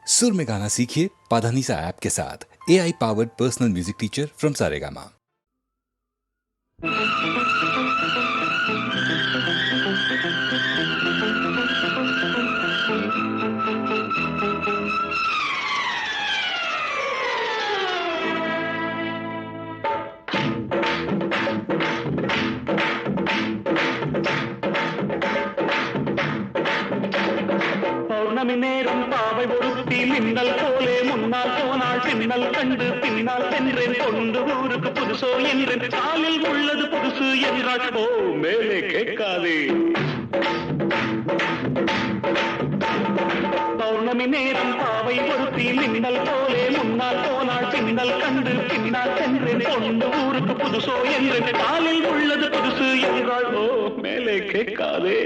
सुर में गाना सीखिए पाधानीसा ऐप के साथ। AI powered personal music teacher from Saregama. பௌர்ணமி நேரம் பாவை ஒருத்தி மின்னல் போலே முன்னால் போனாள் பின்னல் கண்டு பின்னால் சென்றேன் கொண்டு ஊருக்கு புதுசோ என்றேன் காலில் உள்ளது புதுசு என்றாள் ஓ மேலே கேட்காதே பௌர்ணமி நேரம் பாவை ஒருத்தி மின்னல் போலே முன்னால் போனாள் பின்னல் கண்டு பின்னால் சென்றேன் கொண்டு ஊருக்கு புதுசோ என்றேன் காலில் உள்ளது புதுசு என்றாள் ஓ மேலே கேட்காதே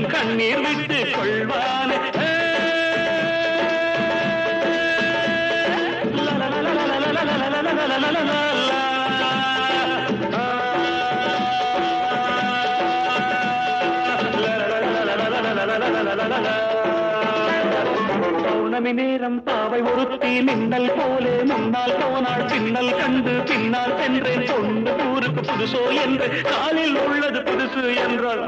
கண்ணீர் விட்டு கொள்வானே பௌர்ணமி நேரம் பாவை ஒருத்தி மின்னல் போலே முன்னால் போனாள் பின்னல் கண்டு பின்னால் சென்றேன் கொண்டு ஊருக்கு புதுசோ என்று காலில் உள்ளது புதுசு என்றாள்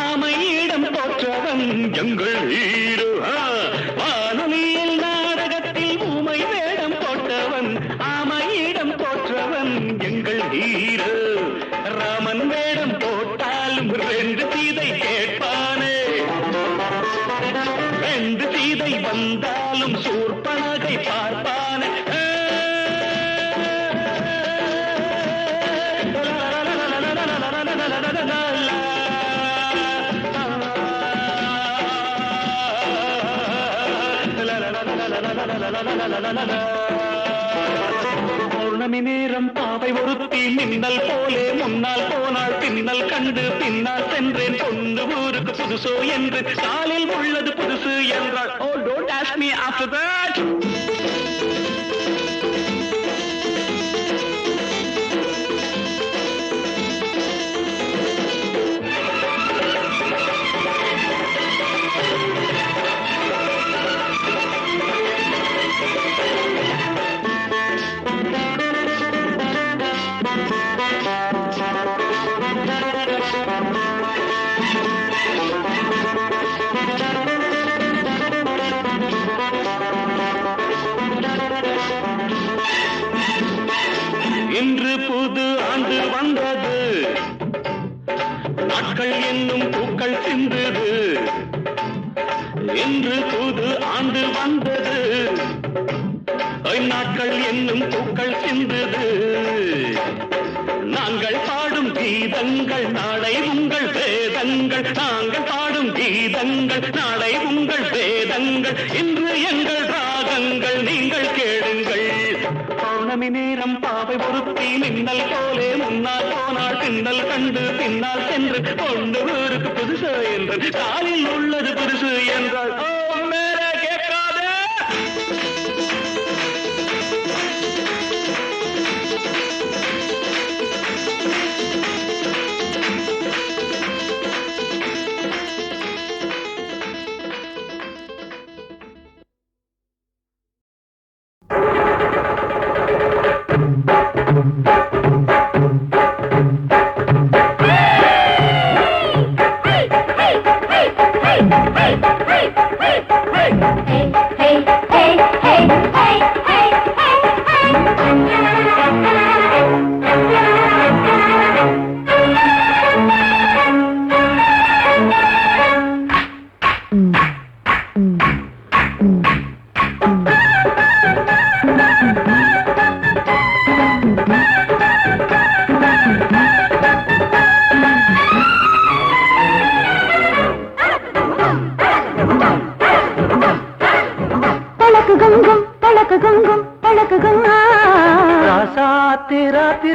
ஆமையிடம் தோற்றவன் எங்கள் ஹீரோ வானொலியில் நாடகத்தில் ஊமை வேடம் போட்டவன் ஆமையிடம் தோற்றவன் எங்கள் ஹீரோ ராமன் வேடம் போட்டாலும் ரெண்டு சீதை கேட்பானே ரெண்டு சீதை வந்தாலும் சூர்பனகை பார்ப்பானே பௌர்ணமி நேரம் பாவை ஒருத்தி மின்னல் போலே முன்னால் போனாள் பின்னல் கண்டு பின்னால் சென்றேன் கொண்டு ஊருக்கு புதுசோ என்று காலில் உள்ளது புதுசு என்றாள் ஓ don't ask me after that இன்று புது ஆண்டு வந்தது நாட்கள் என்னும் பூக்கள் சிந்தது இன்று புது ஆண்டு வந்தது நாட்கள் என்னும் பூக்கள் சிந்தது நாங்கள் பாடும் கீதங்கள் நாளை உங்கள் வேதங்கள் நாங்கள் பாடும் கீதங்கள் நாளை உங்கள் வேதங்கள் இன்று எங்கள் ராகங்கள் நீங்கள் கேளுங்கள் பௌர்ணமி நேரம் பாவை ஒருத்தி மின்னல் போலே முன்னால் போனாள் பின்னல் கண்டு பின்னால் சென்று கொண்டு ஊருக்கு புதுசு என்று காலில் உள்ளது புதுசு என்றாள் மேலே கேட்காதே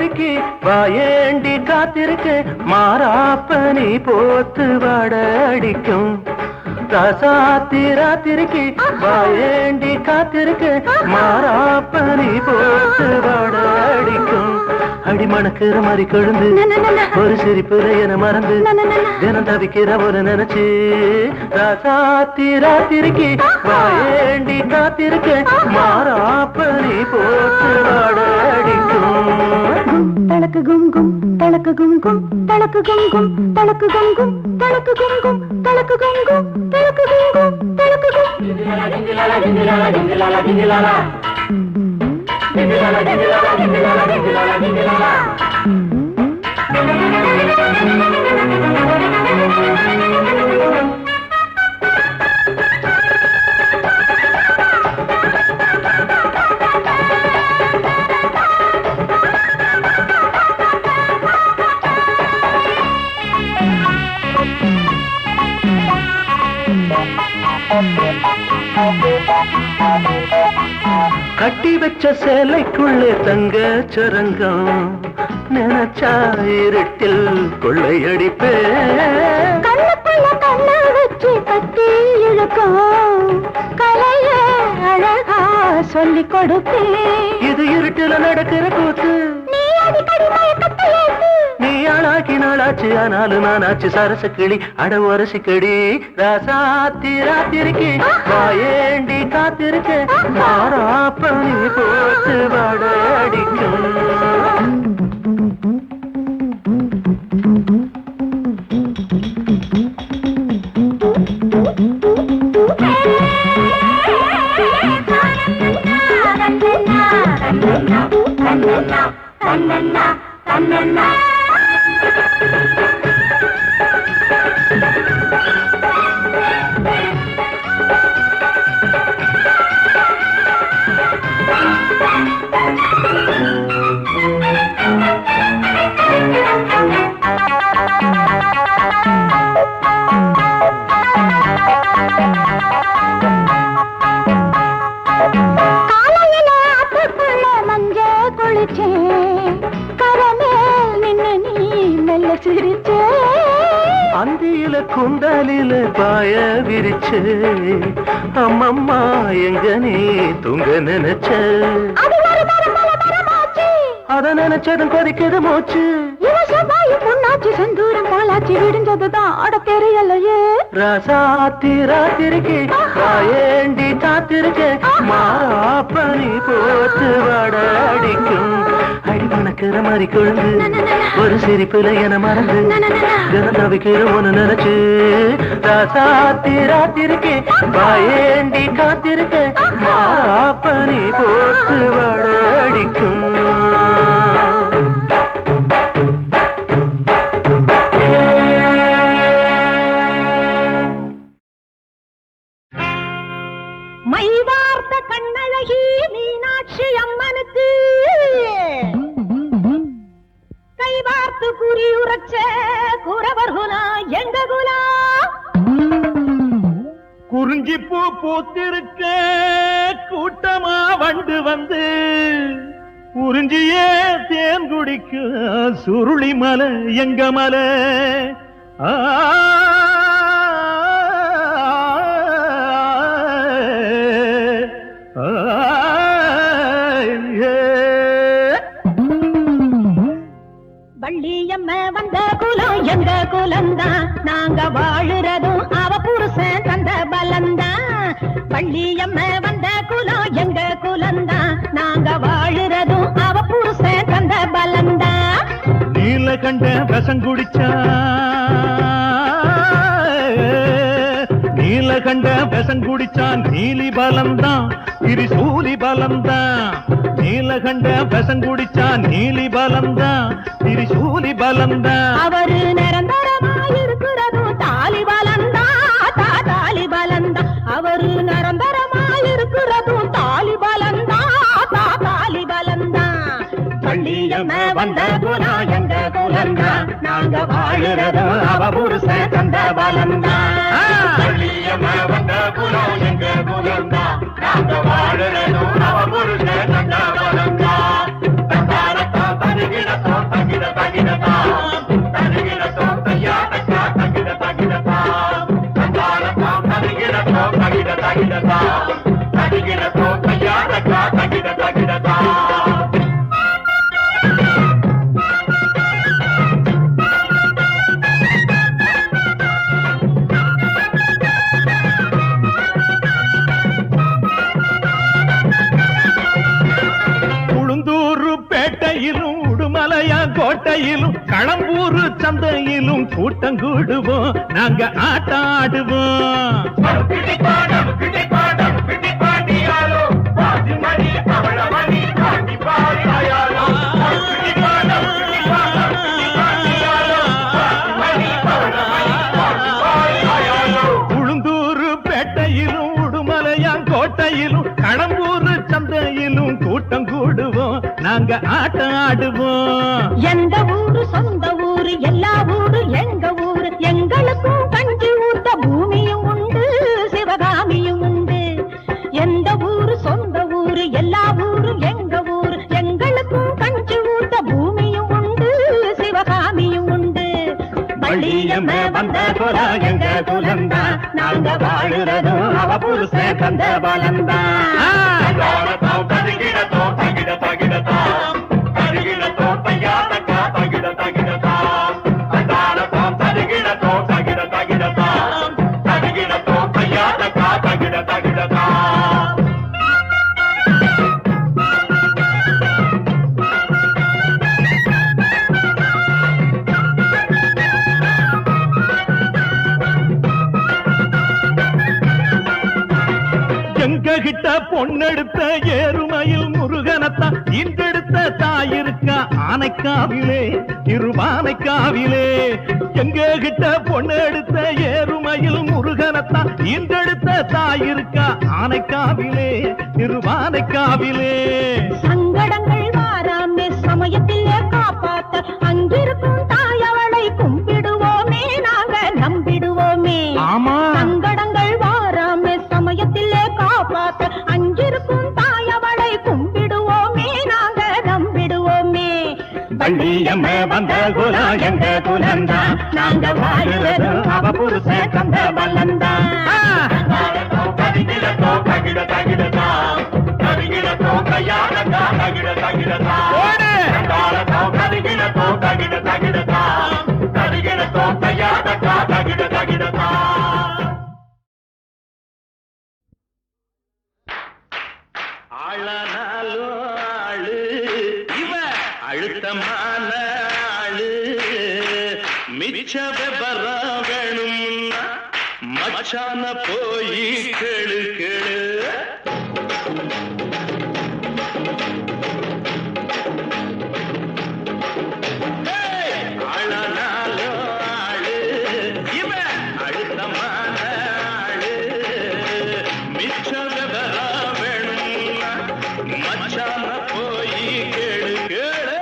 ராத்திரிக்கு வாயேண்டி காத்திருக்கு மாறாப்ப நீ போத்து வாட அடிக்கும் ராசாத்தி ராத்திரிக்கு வாயேண்டி காத்திருக்கு மாறாப்ப நீ போத்து வாட அடிக்கும் அடி மணக்கிற மாதிரி கொழுந்து ஒரு சிரிப்புல என மறந்து தினம் தவிக்கிற ஒரு நினைச்சு ராசாத்தி ராத்திரிக்கு வாயேண்டி காத்திருக்கு மாறாப்ப நீ போட்டு வாட அடிக்கும் தலக்கு கும் கும் தலக்கு கும் கும் தலக்கு கும் கும் தலக்கு கும் கும் தலக்கு கும் கும் தலக்கு கும் கும் தலக்கு கும் கும் தலக்கு கும் டிங்கிலாலா டிங்கிலாலா டிங்கிலாலா டிங்கிலாலா டிங்கிலாலா டிங்கிலாலா டிங்கிலாலா டிங்கிலாலா டிங்கிலாலா டிங்கிலாலா கட்டி வச்ச சேலைக்குள்ளே தங்க சரங்கம் நினைச்சா இருட்டில் கொள்ளையடிப்பே கண்ணுக்குள்ள கண்ண வச்சு கட்டி இழுக்கும் கலைய அழகா சொல்லி கொடுப்பேன் இது இருட்டில நடக்கிற கூத்து நீ அடிக்கடி மயக்கத்தை ஏத்து நீ ஆளாக்கி நாளாச்சு ஆனாலும் நானாச்சு சரச கிளி அட ஒரசிக்கடி ராசாத்தி ராத்திரிக்கு வாயேண்டி காத்திருக்கு மாறாப்ப நீ போட்டு வாட அடிக்கும் அந்தியில குந்தாலில பாய விரிச்சு அம்மம்மா எங்க நீ தூங்க நினைச்ச அத நினைச்சதும் கொதிக்குது மூச்சு பொண்ணாச்சு செந்தூரம் பாலாச்சு விடுஞ்சதுதான் அட தெரியலையே ராசாத்தி ராத்திரிக்கு வாயேண்டி காத்திருக்கு மாறாப்ப நீ போட்டு வாட அடிக்கும் அடி மணக்கிற மாதிரி கொழுந்து ஒரு சிரிப்புல என மறந்து தினம் தவிக்கிற ஒண்ணு நினைச்சு ராசாத்தி ராத்திரிக்கு வாயேண்டி காத்திருக்கு மாறாப்ப நீ போட்டு வாட அடிக்கும் மைவார்த்த கண்ணழகி மீனாட்சி அம்மனுக்கு கைவார்த்து குறி உரைச்ச குறவர் குலா எங்க குலா குறிஞ்சி பூ பூத்திருக்க கூட்டமா வண்டு வந்து உறிஞ்சியே தேன் குடிக்க சுருளி மலை எங்க மலை வள்ளியம்ம வந்த குலம் எங்க குலம்தான் நாங்க வாழுறதும் அவ புருஷன் தந்த பலந்தான் வள்ளியம்ம வந்த குலம் எங்க குலம்தான் நாங்க வாழுறதும் அவ புருஷன் தந்த பலந்தான் நீலகண்ட விஷம் குடிச்சா நீலகண்ட விஷம் குடிச்சான் நீலி பலம்தான் திரிசூலி பலம்தான் நீலகண்ட விஷம் குடிச்சான் நீலி பலம்தான் திரிசூலி பலம்தான் அவரு நிரந்தரமாயிருக்கிறதும் தாலி பலந்தான் தாலி பலந்தான் அவரு நிரந்தரமாயிருக்கிறதும் தாலி பலந்தான் தாலி பலந்தான் வள்ளியம்ம வந்த குலம் எங்க குலந்தான் நாங்க வாழுறதும் அவ புருஷன் தந்த பலந்தான் வள்ளியம்ம வந்த குலம் எங்க குலம்தான் நாங்க வாழுறதும் அவ புருஷன் தந்த பலம்தான் தகிடதோ தகிட தகிடதா தகிடதோ தையா தக்கா தகிட தகிடதா தந்தாரதோ தகிடதோ தகிட தகிடதா தகிடதோ தையா தக்கா தகிட தகிடதா பேட்டையிலும் உடுமலையா கோட்டையிலும் களம்பூர் சந்தையிலும் கூட்டம் கூடுவோம் நாங்க ஆட்டாடுவோம் உளுந்தூர் பேட்டையிலும் உடுமலையா கோட்டையிலும் களம்பூர் சந்தையிலும் கூட்டம் கூடுவோம் நாங்க ஆட்டம் ஆடுவோம் எந்த ஊரு சொந்த ஊரு எல்லா ஊரு எங்க ஊரு எங்களுக்கும் கஞ்சி ஊத்த பூமியும் உண்டு சிவகாமியும் உண்டு எந்த ஊரு சொந்த ஊரு எல்லா ஊரு எங்க ஊரு எங்களுக்கும் கஞ்சி ஊத்த பூமியும் உண்டு சிவகாமியும் உண்டு வள்ளியம்ம வந்த குலா எங்க குலந்தா நாங்க வாழுறதும் அவ புருஷன் தந்த பலந்தா தகிடதோ தகிட தகிடதா தகிடதோ தையா தக்கா தகிட தகிடதா தந்தாரதோ தகிடதோ தகிட தகிடதா தகிடதோ தையா தக்கா தகிட தகிடதா எங்ககிட்ட பொண்ணெடுத்த ஏறுமையில் முருகனத்தான் இன்றெடுத்த தாயிருக்கா ஆனைக்காவிலே இருவானைக்காவிலே எங்ககிட்ட பொண்ணெடுத்த ஏறுமையில் முருகனத்தான் இன்றெடுத்த தாயிருக்கா ஆனைக்காவிலே இருவானைக்காவிலே சங்கடங்கள் வாராமே சமயத்திலே காப்பாத்த அங்கிருக்கும் தாயவளை கும்பிடுவோமே நாங்க நம்பிடுவோமே ஆமா சங்கடங்கள் வாராமே சமயத்திலே காப்பாத்த அங்கிருக்கும் தாயவளை கும்பிடுவோமே நாங்க நம்பிடுவோமே வள்ளியம்ம வந்த குலா எங்க குலந்தா நாங்க வாழுறதும் அவ புருஷன் தந்த பலந்தா தகிடதோ தகிட தகிடதா தகிடதோ தையா தக்கா தகிட தகிடதா தந்தாரதோ தகிடதோ தகிட தகிடதா தகிடதோ தையா தக்கா தகிட தகிடதா ஆளானாலும் ஆளு இவ அழுத்தமான ஆளு மிச்ச விபரம் வேணும்னா மச்சான போய் கேளு கேளு ஆளானாலும் ஆளு இவ அழுத்தமான ஆளு மிச்ச விபரம் வேணும்னா மச்சான போய் கேளு கேளு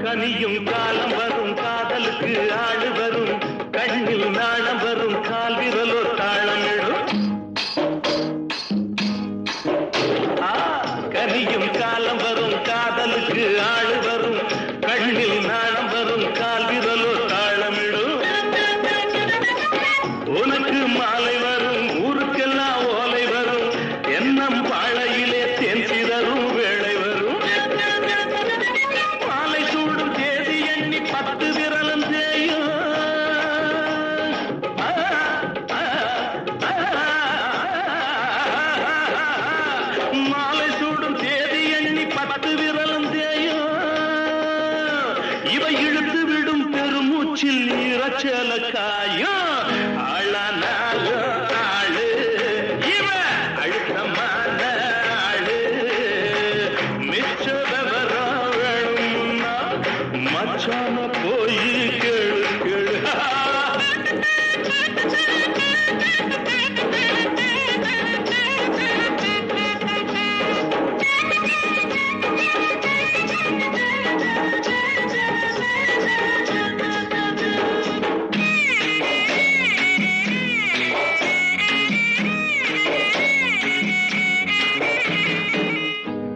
கனியும் காலம் வரும் காதலுக்கு ஆடு வரும் கண்ணில் நாணம் வரும் கால் விரலோ தாளமிடும் கனியும் காலம் வரும் காதலுக்கு ஆடு வரும் கண்ணில் நாணம் வரும் கால் விரலோ தாளமிடும் உனக்கு மாலை வரும் ஊருக்கெல்லாம் ஓலை வரும் எண்ணம் பாழையிலே தேன் சிதறும் வேளை வரும் மாலை சூடும் தேதி எண்ணி 10 விரலும் செய்யும் மாலை சூடும் தேதி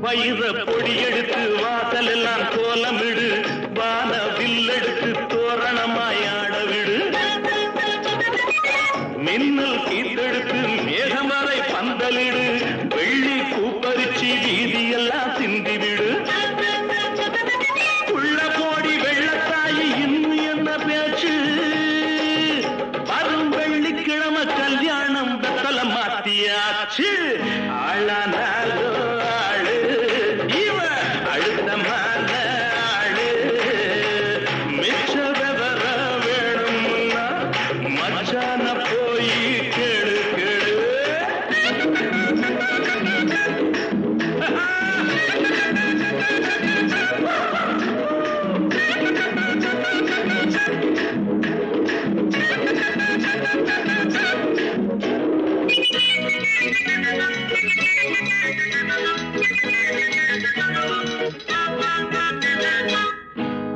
வயிற பொடி எடுத்து வாசல் எல்லாம் கோலமிடு, வான வில்லெடுத்து தோரணமாயாட விடு, மின்னல் கீத்தெடுத்து மேகமலை பந்தலிடு, வெள்ளி பூப்பரிச்சி வீதியெல்லாம் சிந்திவிடு. உள்ள கோடி வெள்ளத்தாயி இன்னும் என்ன பேச்சு, வரும் வெள்ளிக்கிழமை கல்யாணம் வெத்தல மாத்தியாச்சு. ஆளானாலோ ஆளு இவ அழுத்தமான ஆளு, மிச்ச விவர வேணும்னா மச்சான போய் கேளு கேளு.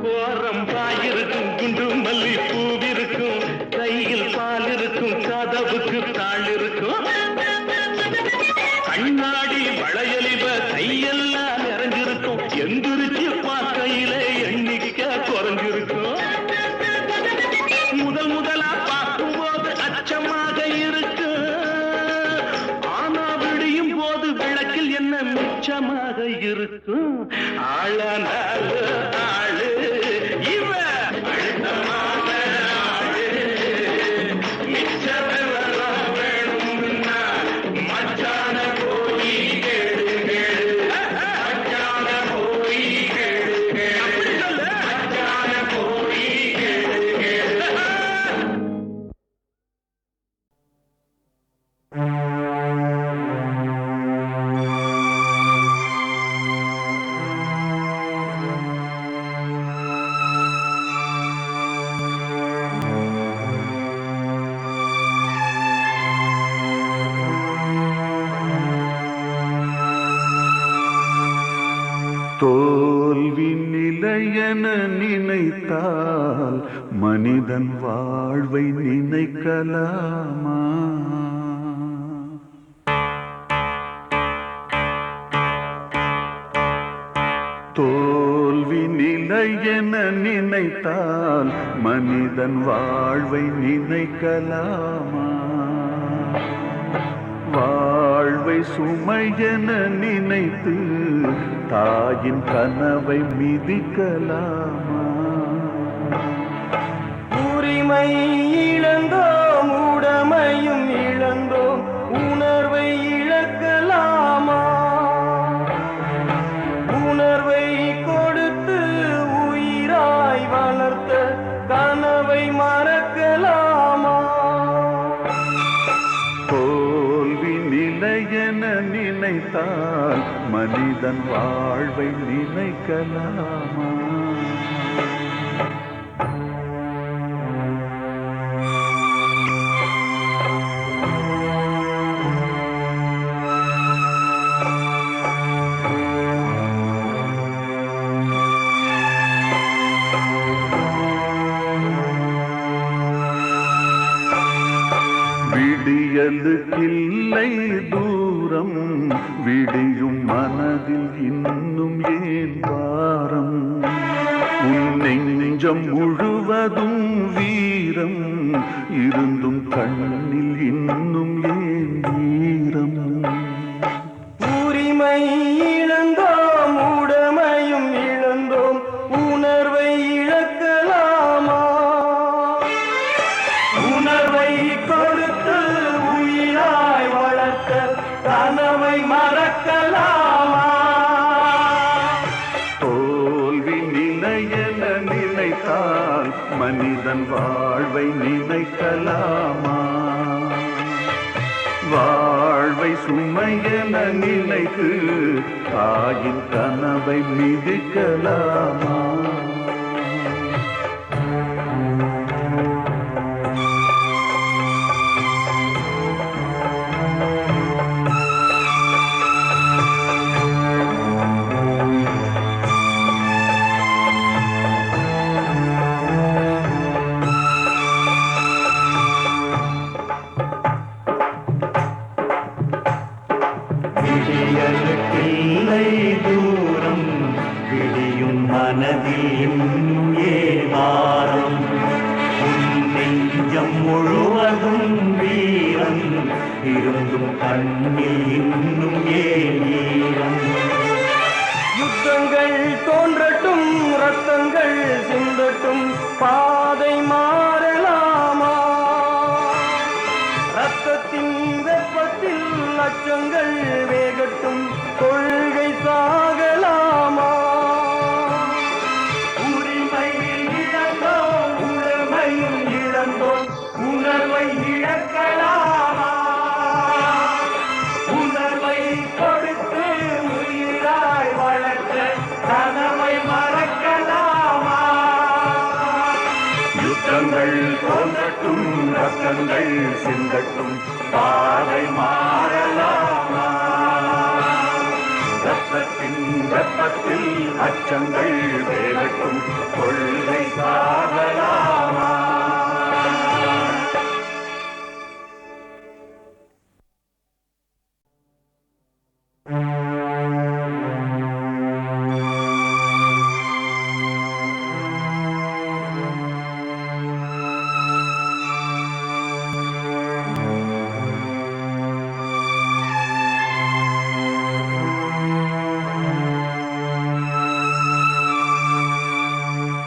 கோரம் பாயிருக்கும், குண்டு மல்லி பூவிருக்கும், கையில் பால் இருக்கும், கதவுக்கு தாள் இருக்கும், கண்ணாடி வளையலிவ கையெல்லாம் நிறைஞ்சிருக்கும், எந்திரிச்சு பார்க்கையில எண்ணிக்க குறைஞ்சிருக்கும். முதல் முதலா பார்க்கும்போது அச்சமாக இருக்கு, ஆனா விடியும் போது விளக்கில் என்ன மிச்சமாக இருக்கும். ஆளானால ஆளு இவ அழுத்தமான ஆளு, மிச்ச விவரம் வேணும்னா மச்சான போய் கேளு கேளு, மச்சான போய் கேளு கேளு, மச்சான போய் கேளு கேளு. தோல்வி நிலையென நினைத்தால் மனிதன் வாழ்வை நினைக்கலாமா? தோல்வி நிலையென நினைத்தால் மனிதன் வாழ்வை நினைக்கலாமா? வாழ்வை சுமையென நினைத்து தாயின் கனவை மிதிக்கலாமா? உரிமை இழந்தோம், உடமையும் இழந்தோம், உணர்வை இழக்கலாமா? உணர்வை கொடுத்து உயிராய் வளர்த்த கனவை மறக்கலாமா? தோல்வி நிலையென நினைத்தால் மனிதன் வாழ்வை நினைக்கலாமா? விடியலுக்கில்லை தூரம், விடியும் மனதில் இன்னும் ஏன் வாரம்? உன் நெஞ்சம் முழுவதும் வீரம் இருந்தும் கண்ணில் இன்னும் ஏன் ஈரம்? உரிமை இழந்தோம், உடமையும் இழந்தோம், உணர்வை இழக்கலாமா? உணர்வை கொடுத்து உயிராய் வளர்த்த கனவை மறக்கலாமா? தோல்வி நிலையென நினைத்தால் மனிதன் வாழ்வை நினைக்கலாமா? வாழ்வை சுமையென நினைத்து தாயின் கனவை மிதிக்கலாமா? விடியலுக்கு இல்லை தூரம் விடியும் மனதில் இன்னும் ஏவாரம் உன் நெஞ்சம் முழுவதும் வீரம் இருந்தும் கண்ணில் இன்னும் ஏன் யுத்தங்கள் தோன்றட்டும் ரத்தங்கள் சிந்தட்டும் பாதை மாறலாமா ரத்தத்தின் வெப்பத்தில் அச்சங்கள் வேகட்டும் கொள்கை சாகலாமா உரிமை இழந்தோம் உரிமையும் இழந்தோம் உணர்வை இழக்கலாமா உணர்வை கொடுத்து உயிராய் வளர்த்த கனவை மறக்கலாமா யுத்தங்கள் தோன்றட்டும் ரத்தங்கள் சிந்தட்டும் பாதை மாறலாமா ரத்தத்தின் வெப்பத்தில் அச்சங்கள் வேகட்டும் கொள்கை சாகலாமா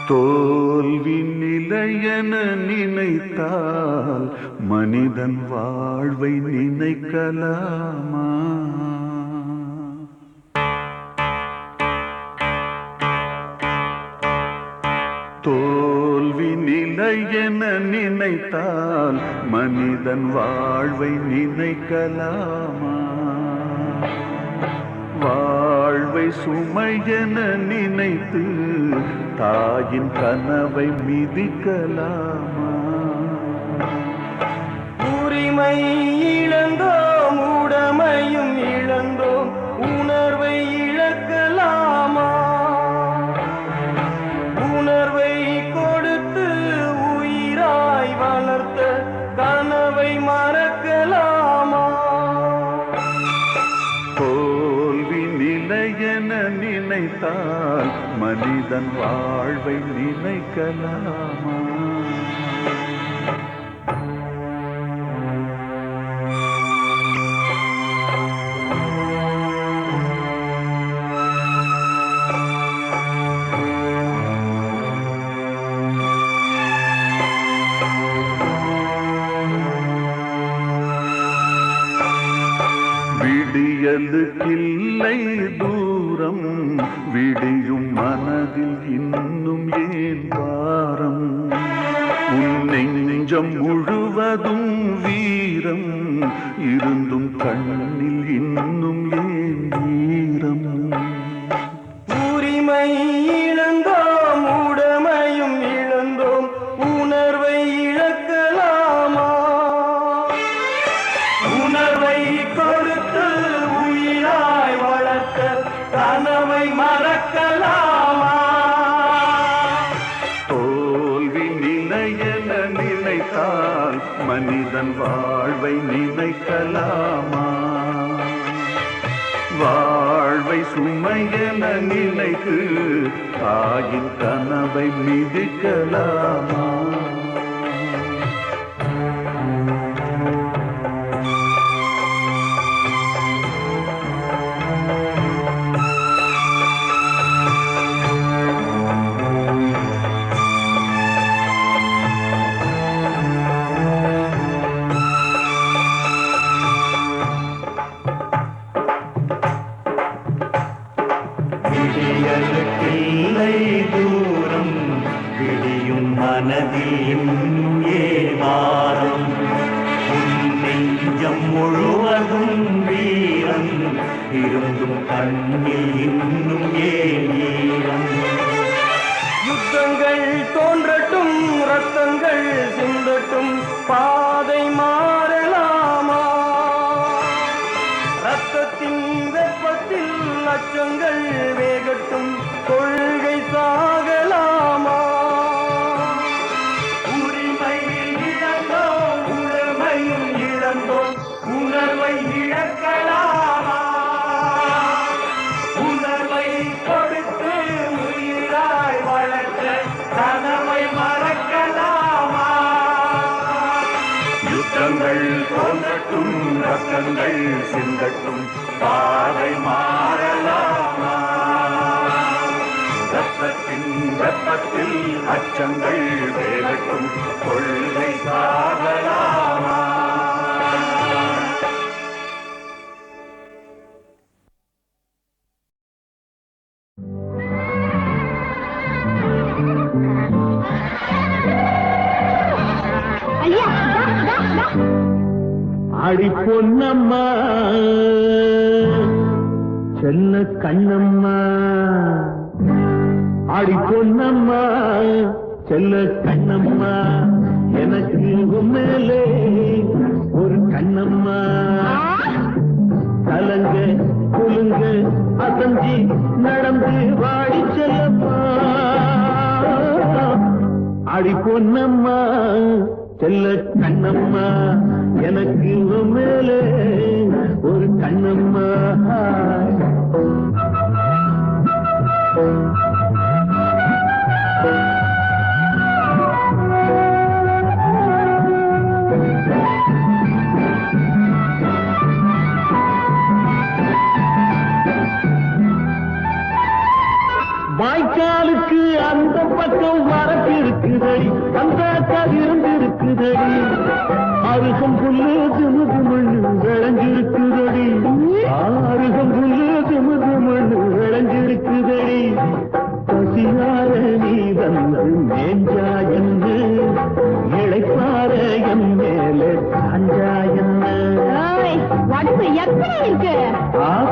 தோல்வி நிலையென நினைத்தால் மனிதன் வாழ்வை நினைக்கலாமா தோல்வி நிலையென நினைத்தால் மனிதன் வாழ்வை நினைக்கலாமா வாழ்வை சுமையென நினைத்து தாயின் கனவை மிதிக்கலாமா உரிமை இழந்தோம் உடமையும் இழந்தோம் உணர்வை இழக்கலாமா உணர்வை கொடுத்து உயிராய் வளர்த்த கனவை மறக்கலாமா தோல்வி நிலையென நினைத்தால் மனிதன் வாழ்வை நினைக்கலாமா விடியலுக்கில்லை தூரம் விடியும் மனதில் இன்னும் ஏன் வாரம் உன் நெஞ்சம் முழுவதும் வீரம் இருந்தும் கண்ணில் இன்னும் ஏன் ஈரம் உரிமை இழந்தோம் உடமையும் இழந்தோம் உணர்வை இழக்கலாமா உணர்வை கொடுத்து உயிராய் வளர்த்த கனவை மறக்கலாமா தோல்வி நிலையென நினைத்தால் மனிதன் வாழ்வை நினைக்கலாமா வாழ்வை சுமையென நினைத்து தாயின் கனவை மிதிக்கலாமா விடியலுக்கில்லை தூரம் விடியும் மனதில் இன்னும் ஏவாரம் உன் நெஞ்சம் முழுவதும் வீரம் இருந்தும் கண்ணில் இன்னும் ஏன் ஈரம் யுத்தங்கள் தோன்றட்டும் ரத்தங்கள் சிந்தட்டும் பாதை மாறலாமா ரத்தத்தின் வெப்பத்தில் அச்சங்கள் வேகட்டும் கொள்கை சாகலாமா உரிமை இழந்தோம் உரிமையும் இழந்தோம் உணர்வை இழக்கலாமா ரத்தங்கள் சிந்தட்டும் பாதை மாறலாமா ரத்தத்தின் வெப்பத்தில் அச்சங்கள் வேகட்டும் கொள்கை சாகலாமா அடி பொன்னம்மா செல்ல கண்ணம்மா அடி பொன்னம்மா செல்ல கண்ணம்மா எனக்கு மேலே ஒரு கண்ணம்மா கலங்க குலுங்க அசஞ்சி நடந்து வாடி செல்லம்மா அடி பொன்னம்மா செல்ல கண்ணம்மா எனக்கு மேலே ஒரு கண்ணம்மா வாய்க்காலுக்கு அந்த பக்கம் வரக்கு இருக்குதடி அந்த கதிர்ந்து இருக்குதடி அருகம் புல்லு திமுது மண்ணு விளைஞ்சிருக்குதடி அருகம் புல்லு திமுது மண்ணு விளைஞ்சிருக்குதடி பசியார நீ வந்து மேஞ்சா என்று இழைப்பார என் மேலே சாஞ்சா என்ன உடம்பு எப்படி இருக்கு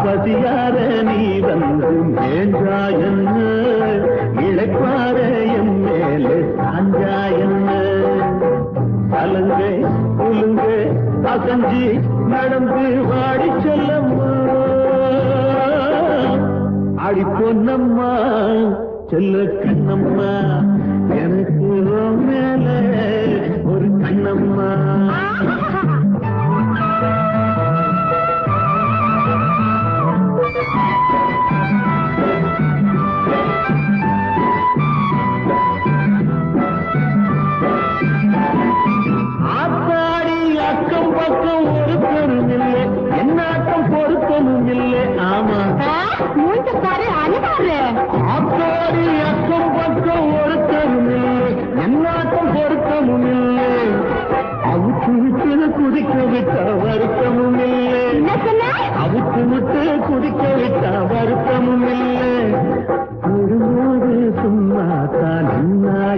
பசியார நீ வந்து மேஞ்சா என்ன இழைப்பார என் மேலே சாஞ்சா என்ன கலங்க குலுங்க அசஞ்சி நடந்து வாடி செல்லம்மா அடி பொன்னம்மா செல்ல கண்ணம்மா எனக்கு மேல ஒரு கண்ணம்மா ஆத்தாடி அக்கம் பக்கம் ஒருத்தரும் இல்லை என்னாட்டம் பொருத்தமும் இல்லை ஆமா பாரு அழுதாரு ஆத்தாடி அக்கம் பக்கம் ஒருத்தரும் இல்லை என்னாட்டம் பொருத்தமும் இல்லை அவுத்து விட்டு குதிக்க விட்ட வருத்தமும் இல்லை என்ன சொன்ன அவுத்து விட்டு குதிக்க விட்ட வருத்தமும் இல்லை வரும்போது சும்மா தான்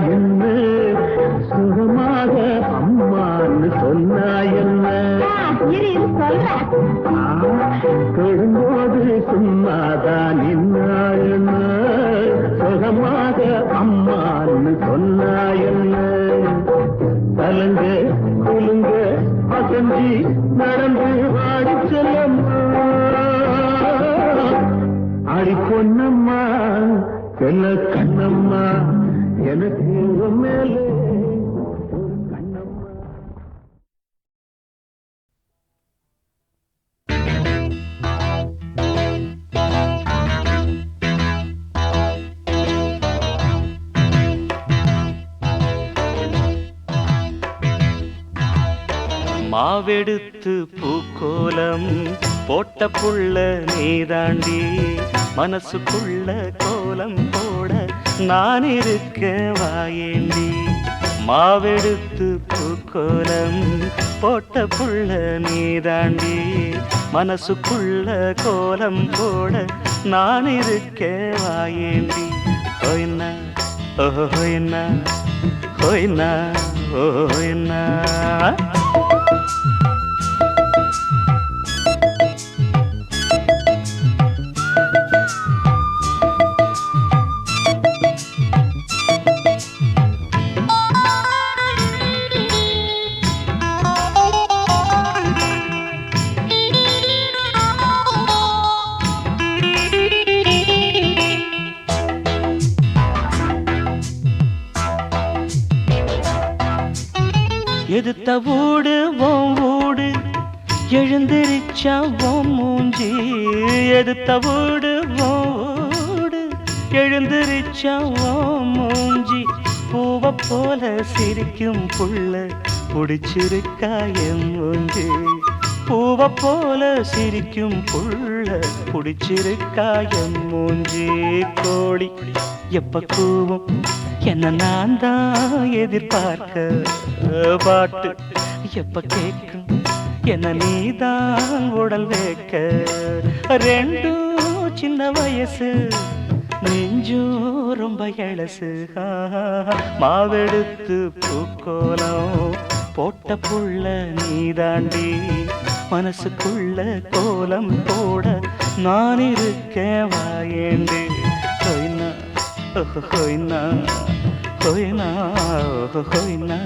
என்ன சுகமாக அம்மான்னு சொன்னா என்ன தொழும்போது சும்மாதான் என்ன சுகமாக அம்மான்னு சொன்னா என்ன கலங்க குலுங்க அசஞ்சி நடந்து வாடி செல்லம்மா அடி பொன்னம்மா செல்ல கண்ணம்மா எனக்கு மேலே ஒரு கண்ணம்மா மாவெடுத்து பூக்கோலம் போட்ட புள்ள நீதாண்டி மனசுக்குள்ள கோலம் போட நான் இருக்க வாயேண்டி மாவெடுத்து பூக்கோலம் போட்ட புள்ள நீதாண்டி மனசுக்குள்ள கோலம் போட நான் இருக்க வாயேண்டி ஹோய்னா ஓஹோ ஹோய்னா ஹோய்னா ஓஹோய்னா எதுத்த வீடு ஓம் வீடு எழுந்திருச்சா ஓம் மூஞ்சி எதுத்த வீடு வீடு எழுந்திருச்சா ஓம் மூஞ்சி பூவ போல சிரிக்கும் புள்ள பிடிச்சிருக்கா என் மூஞ்சி பூவை போல சிரிக்கும் புள்ள புடிச்சிருக்கா என் மூஞ்சி கோழி எப்ப கூவும் என்ன நான் தான் எதிர்பார்க்க பாட்டு எப்ப கேட்கும் என்ன நீதான் உடல் வைக்க ரெண்டும் சின்ன வயசு நெஞ்சும் ரொம்ப எழசு மாவெடுத்து பூக்கோலம் போட்ட புள்ள நீதாண்டி மனசுக்குள்ள கோலம் போட நான் இருக்கேன் வாயேண்டி ஹொய்னா ஹொய்னா ஹொய்னா ஹொய்னா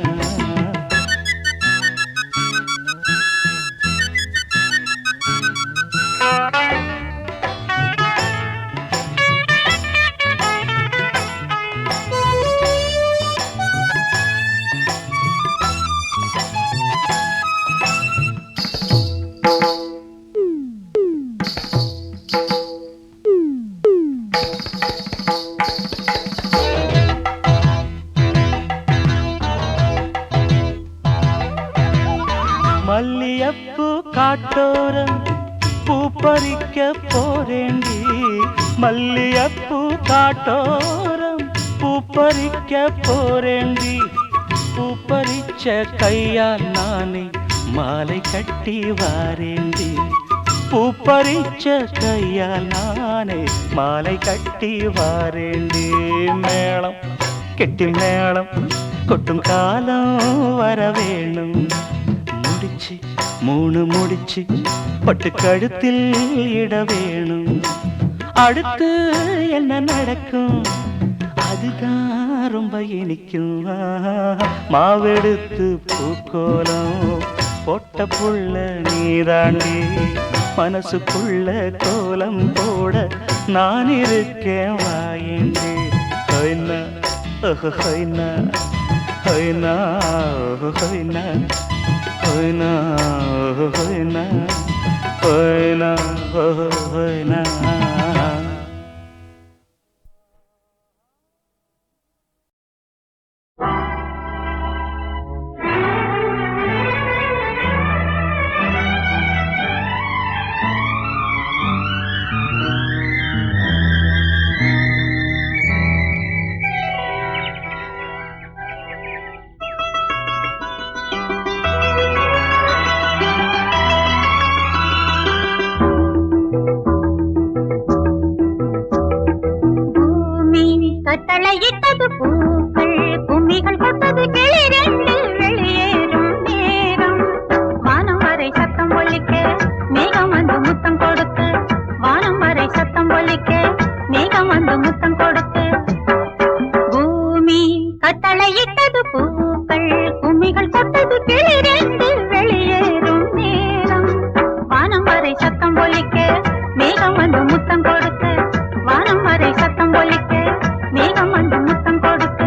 மல்லியப்பூ காட்டோரம் பூ பறிக்க போறேண்டி மல்லியப்பூ காட்டோரம் பூ பறிக்க போறேண்டி பூ பறிச்ச கையால் நானே மாலை கட்டி வாரேண்டி பூ பறிச்ச கையால் நானே மாலை கட்டி வாரேண்டி மேளம் கெட்டி மேளம் கொட்டும் காலம் வர வேணும் முடிச்சு மூணு முடிச்சு பட்டு கழுத்தில் இட வேணும் அடுத்து என்ன நடக்கும் அதுதான் ரொம்ப இனிக்கும் மாவெடுத்து பூக்கோலம் போட்ட புள்ள நீதாண்டி மனசுக்குள்ள கோலம் போட நான் இருக்கேன் வாயேண்டி ஹொய்னா ஹொய்னா ஹொய்னா ஹொய்னா ஹொய்னா ஹொய்னா ஹொய்னா ஹொய்னா கட்டளையிட்டது பூக்கள் கும்மிகள் கொட்டது கிளிரண்டு வெளியேறும் நேரம் வானம் வரை சத்தம் ஒலிக்க மேகம் வந்து முத்தம் கொடுக்க வானம் வரை சத்தம் ஒலிக்க மேகம் வந்து முத்தம் கொடுக்க பூமி கட்டளையிட்டது பூக்கள் கும்மிகள் கொட்டது கிளிரண்டு வெளியேறும் நேரம் வானம் வரை சத்தம் ஒலிக்க மேகம் வந்து முத்தம் கொடுக்க வானம் வரை சத்தம் ஒலிக்க மேகம் வந்து முத்தம் கொடுத்து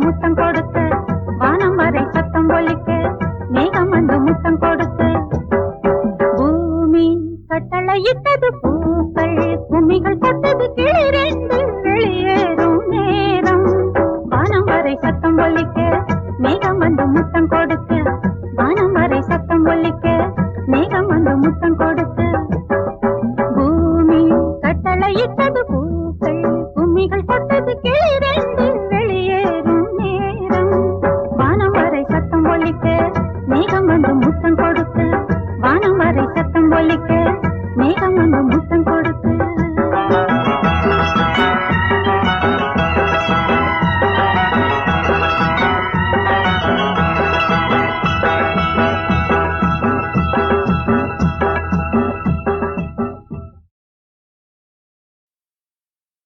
முத்தம் கொடுக்க வானம் வரை சத்தம் ஒலிக்க மேகம் வந்து முத்தம் கொடுக்க பூமி கட்டளையிட்டது பூக்கள் பூமிகள் தொட்டது கிளிரெண்டு வெளியேறும் நேரம் வானம் வரை சத்தம் ஒலிக்க மேகம் வந்து முத்தம் கொடுக்க வானம் வரை சத்தம் ஒலிக்க மேகம் வந்து முத்தம் கொடுக்க பூமி கட்டளையிட்டது பூக்கள் பூமிகள் தொட்டது கிளிரெண்டு வெளியேறும் நேரம் வானம் வரை சத்தம் ஒலிக்க மேகம் வந்து முத்தம் கொடுக்க வானம் வரை சத்தம் ஒலிக்க மேகம் வந்து முத்தம் கொடுக்க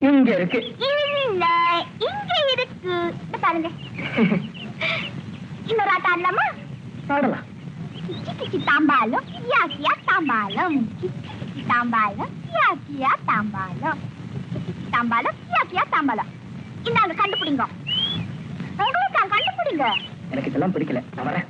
இங்க இருக்கு இல்ல இங்க இருக்கு பாருங்க இன்னொரு ஆட்டம் ஆடலாமா பாடலாம் கிச்சி கிச்சி தாம்பாலம் கியா கியா தாம்பாலம் கிச்சி கிச்சி தாம்பாலம் கியா கியா தாம்பாலம் கிச்சி கிச்சி தாம்பாலம் கியா கியா தாம்பாலம் இந்தாங்க கண்டுபிடிங்க உங்களுக்கு கண்டுபிடிங்க எனக்கு இதெல்லாம் பிடிக்கல நான் வரேன்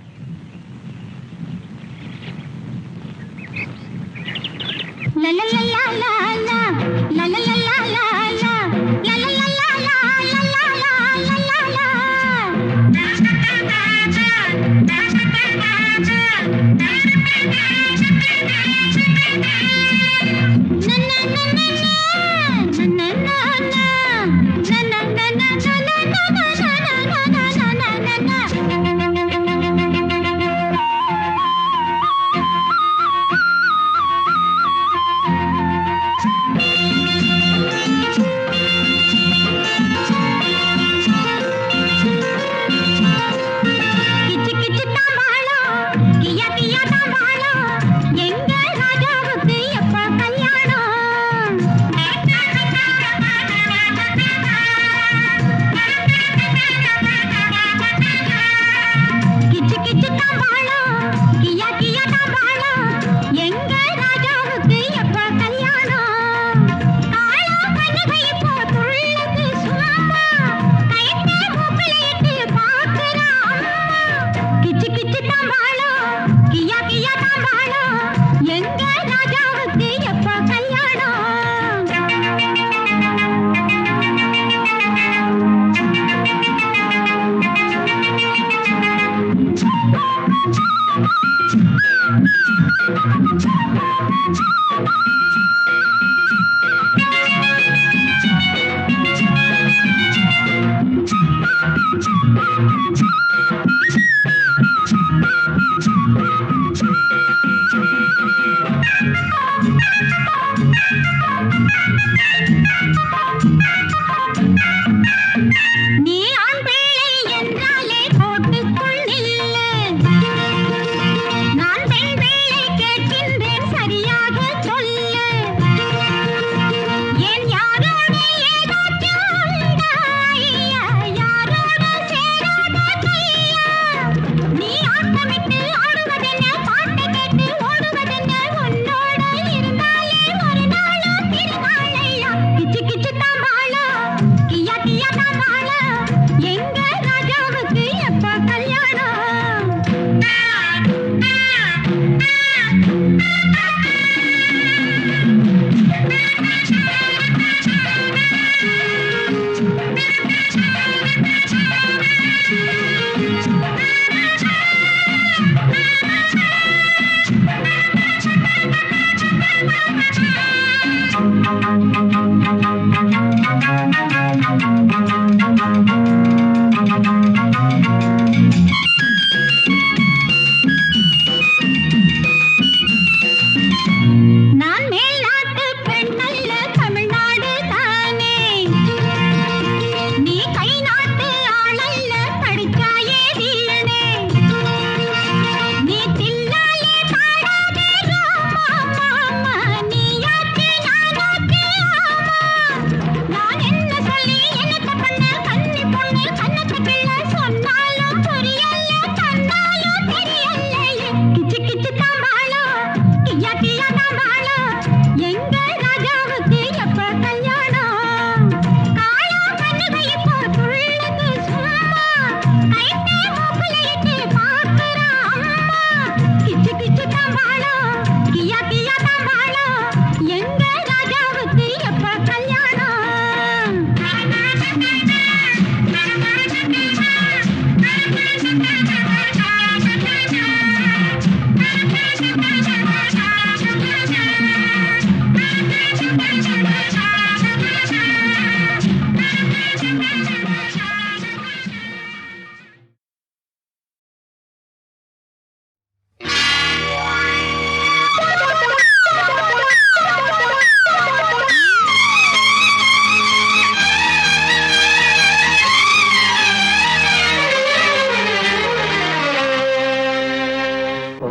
சொன்னாலும் புரியல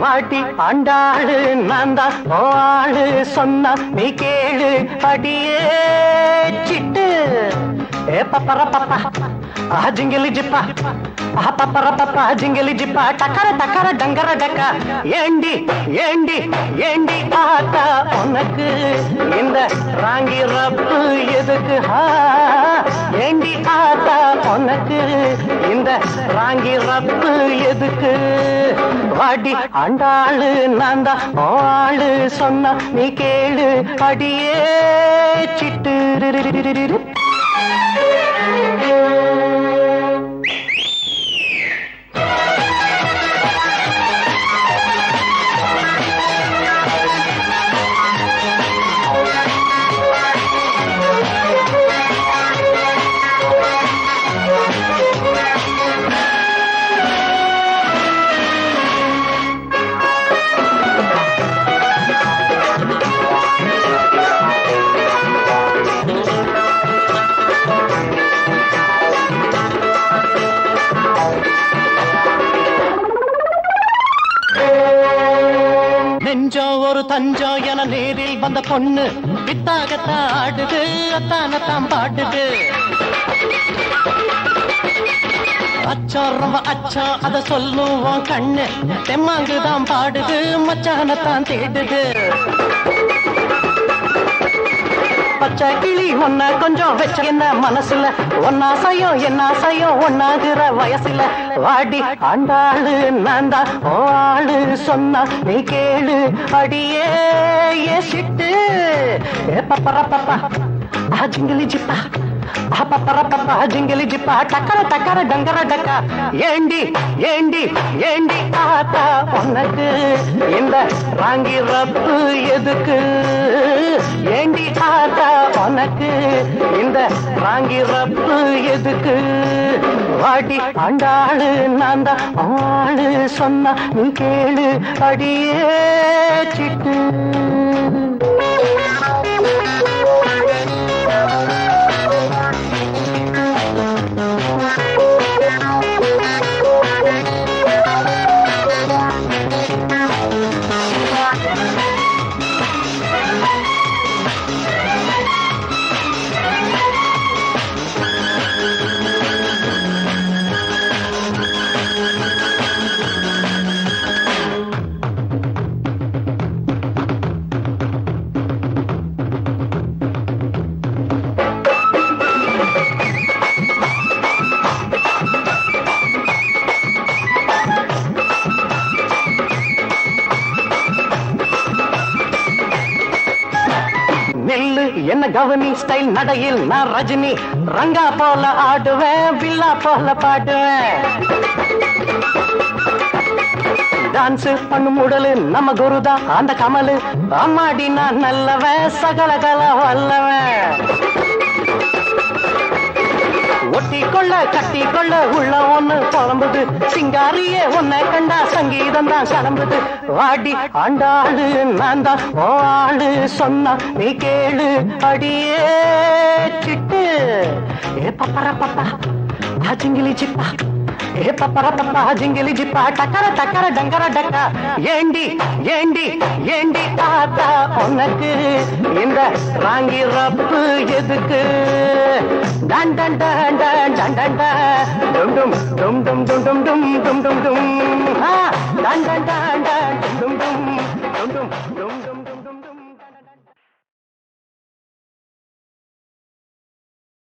வாட்டி ஆண்டாளு நான் தான் ஆளு சொன்னா நீ கேளு அடியே சிட்டு ஏ பப்பர பப்பா ஜிங்கிலி ஜிப்பா பப்பர பப்பா ஜிங்கிலி ஜிப்பா டக்கர டக்கர டங்கர டக்கா ஏண்டி ஏண்டி ஏண்டி ஆத்தா உனக்கு இந்த ராங்கி ரப்பு எதுக்கு ஏண்டி ஆத்தா உனக்கு இந்த ராங்கி ரப்பு எதுக்கு வாடி ஆண்டாளு நான் தான் ஆளு சொன்னா நீ கேளு அடியே சிட்டு நெஞ்சோ ஒரு தஞ்சோ என நேரில் வந்த பொண்ணு வித்தாகத்தான் ஆடுது அத்தானத்தான் பாடுது அச்சோ ரொம்ப அச்சோ அத சொல்லுவோம் கண்ணு தெம்மாங்குதான் பாடுது மச்சானத்தான் தேடுது பச்சை கிளி ஒன்ன கொஞ்சம் வச்ச என்ன மனசுல ஒன்னாசையும் என்னாசையும் ஒன்னாகிற வயசுல வாடி ஆண்டாளு நான் தான் ஆளு சொன்னா நீ கேளு அடியே ஏ சிட்டு ஏ பப்பர பப்பா ஜிங்கிலி ஜிப்பா பப்பர பப்பா ஜிங்கிலி ஜிப்பா டக்கர டக்கர டங்கர டக்கா ஏண்டி ஏண்டி ஏண்டி ஆத்தா உனக்கு இந்த ராங்கி ரப்பு எதுக்கு ஏண்டி ஆத்தா உனக்கு இந்த ராங்கி ரப்பு எதுக்கு வாடி ஆண்டாளு நான் தான் ஆளு சொன்னா நீ கேளு அடியே சிட்டு என்ன கவனி ஸ்டைல் நடையில் நான் ரஜினி ரங்கா போல ஆடுவேன் பில்லா போல பாடுவேன் டான்ஸ் பண்ணும் உடலு நம்ம குருதான் அந்த கமலு அம்மாடி நான் நல்லவன் சகலகல வல்லவன் ஒட்டி கொள்ள கட்டி கொள்ள உள்ள ஒண்ணு புலம்புது சிங்காரியே உன்னை கண்டா சங்கீதம் தான் கிளம்புது வாடி ஆண்டாளு நான் தான் ஆளு சொன்னா நீ கேளு அடியே சிட்டு ஏ பப்பர பப்பா ஜிங்கிலி சிப்பா ஏ பப்பர பப்பா ஜிங்கிலி ஜிப்பா டக்கர டக்கர டங்கர டக்கா ஏண்டி ஏண்டி ஏண்டி தாத்தா உனக்கு இந்த ராங்கி ரப்பு எதுக்கு done done done done done done டும் டும் டும் டும் டும் டும் டும் டும் டும் டும் டன் டன் டன் டன் டும் டும் டும் டும்